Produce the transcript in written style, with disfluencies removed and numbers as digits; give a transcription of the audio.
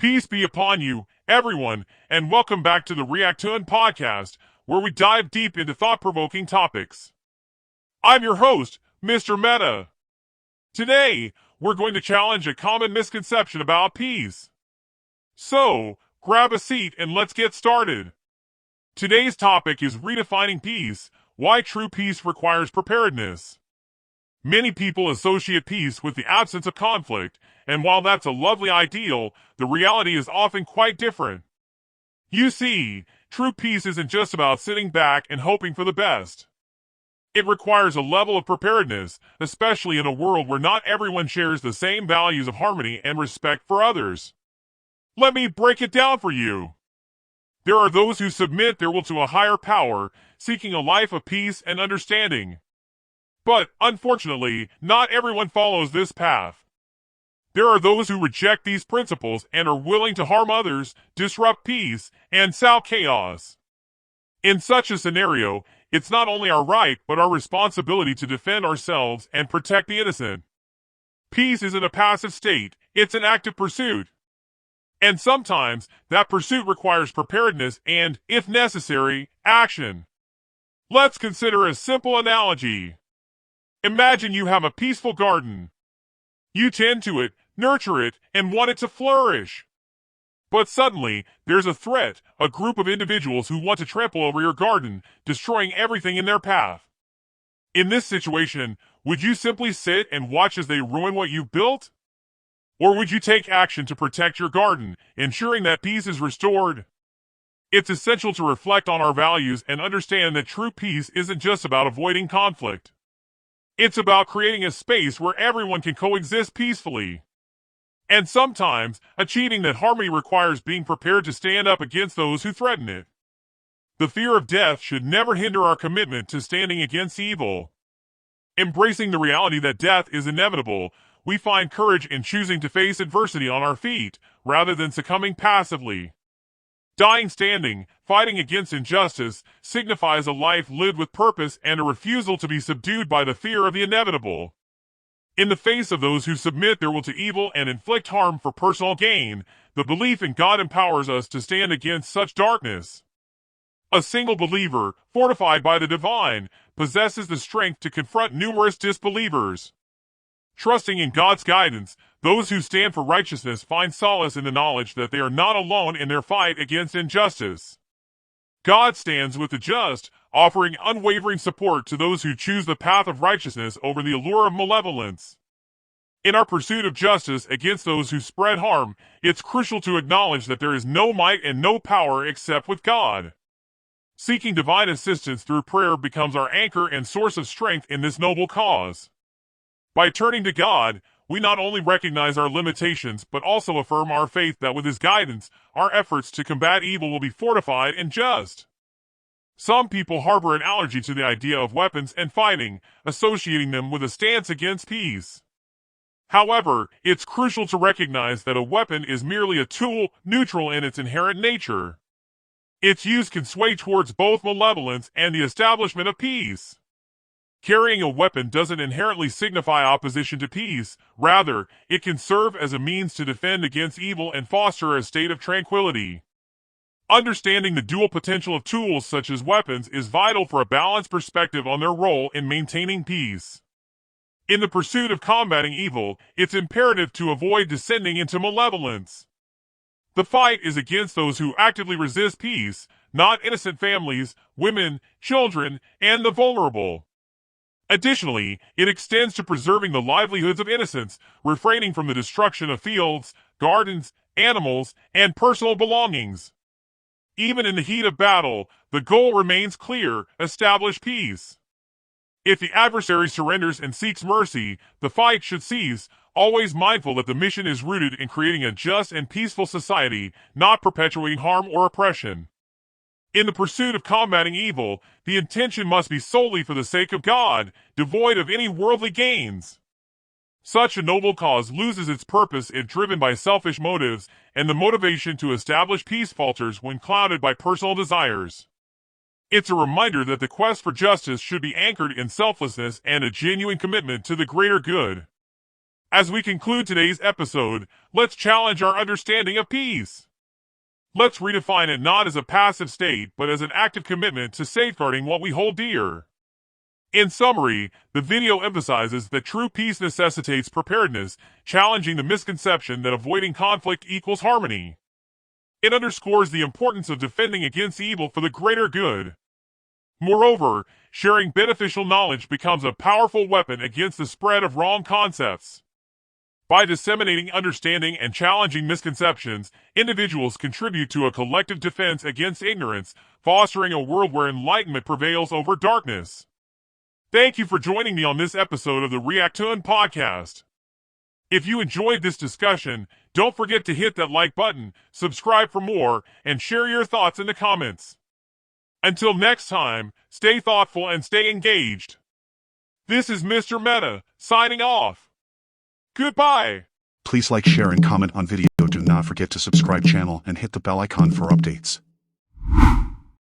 Peace be upon you, everyone, and welcome back to the Reactoon Podcast, where we dive deep into thought-provoking topics. I'm your host, Mr. Meta. Today, we're going to challenge a common misconception about peace. So, grab a seat and let's get started. Today's topic is redefining peace, why true peace requires preparedness. Many people associate peace with the absence of conflict, and while that's a lovely ideal, the reality is often quite different. You see, true peace isn't just about sitting back and hoping for the best. It requires a level of preparedness, especially in a world where not everyone shares the same values of harmony and respect for others. Let me break it down for you. There are those who submit their will to a higher power, seeking a life of peace and understanding. But, unfortunately, not everyone follows this path. There are those who reject these principles and are willing to harm others, disrupt peace, and sow chaos. In such a scenario, it's not only our right but our responsibility to defend ourselves and protect the innocent. Peace isn't a passive state, it's an active pursuit. And sometimes, that pursuit requires preparedness and, if necessary, action. Let's consider a simple analogy. Imagine you have a peaceful garden. You tend to it, nurture it, and want it to flourish. But suddenly, there's a threat, a group of individuals who want to trample over your garden, destroying everything in their path. In this situation, would you simply sit and watch as they ruin what you've built? Or would you take action to protect your garden, ensuring that peace is restored? It's essential to reflect on our values and understand that true peace isn't just about avoiding conflict. It's about creating a space where everyone can coexist peacefully. And sometimes, achieving that harmony requires being prepared to stand up against those who threaten it. The fear of death should never hinder our commitment to standing against evil. Embracing the reality that death is inevitable, we find courage in choosing to face adversity on our feet, rather than succumbing passively. Dying standing, fighting against injustice, signifies a life lived with purpose and a refusal to be subdued by the fear of the inevitable. In the face of those who submit their will to evil and inflict harm for personal gain, the belief in God empowers us to stand against such darkness. A single believer, fortified by the divine, possesses the strength to confront numerous disbelievers. Trusting in God's guidance, those who stand for righteousness find solace in the knowledge that they are not alone in their fight against injustice. God stands with the just, offering unwavering support to those who choose the path of righteousness over the allure of malevolence. In our pursuit of justice against those who spread harm, it's crucial to acknowledge that there is no might and no power except with God. Seeking divine assistance through prayer becomes our anchor and source of strength in this noble cause. By turning to God, we not only recognize our limitations but also affirm our faith that with His guidance, our efforts to combat evil will be fortified and just. Some people harbor an allergy to the idea of weapons and fighting, associating them with a stance against peace. However, it's crucial to recognize that a weapon is merely a tool, neutral in its inherent nature. Its use can sway towards both malevolence and the establishment of peace. Carrying a weapon doesn't inherently signify opposition to peace, rather, it can serve as a means to defend against evil and foster a state of tranquility. Understanding the dual potential of tools such as weapons is vital for a balanced perspective on their role in maintaining peace. In the pursuit of combating evil, it's imperative to avoid descending into malevolence. The fight is against those who actively resist peace, not innocent families, women, children, and the vulnerable. Additionally, it extends to preserving the livelihoods of innocents, refraining from the destruction of fields, gardens, animals, and personal belongings. Even in the heat of battle, the goal remains clear: establish peace. If the adversary surrenders and seeks mercy, the fight should cease, always mindful that the mission is rooted in creating a just and peaceful society, not perpetuating harm or oppression. In the pursuit of combating evil, the intention must be solely for the sake of God, devoid of any worldly gains. Such a noble cause loses its purpose if driven by selfish motives, and the motivation to establish peace falters when clouded by personal desires. It's a reminder that the quest for justice should be anchored in selflessness and a genuine commitment to the greater good. As we conclude today's episode, let's challenge our understanding of peace. Let's redefine it not as a passive state, but as an active commitment to safeguarding what we hold dear. In summary, the video emphasizes that true peace necessitates preparedness, challenging the misconception that avoiding conflict equals harmony. It underscores the importance of defending against evil for the greater good. Moreover, sharing beneficial knowledge becomes a powerful weapon against the spread of wrong concepts. By disseminating understanding and challenging misconceptions, individuals contribute to a collective defense against ignorance, fostering a world where enlightenment prevails over darkness. Thank you for joining me on this episode of the Reactoon Podcast. If you enjoyed this discussion, don't forget to hit that like button, subscribe for more, and share your thoughts in the comments. Until next time, stay thoughtful and stay engaged. This is Mr. Meta, signing off. Goodbye. Please like, share, and comment on video. Do not forget to subscribe channel and hit the bell icon for updates.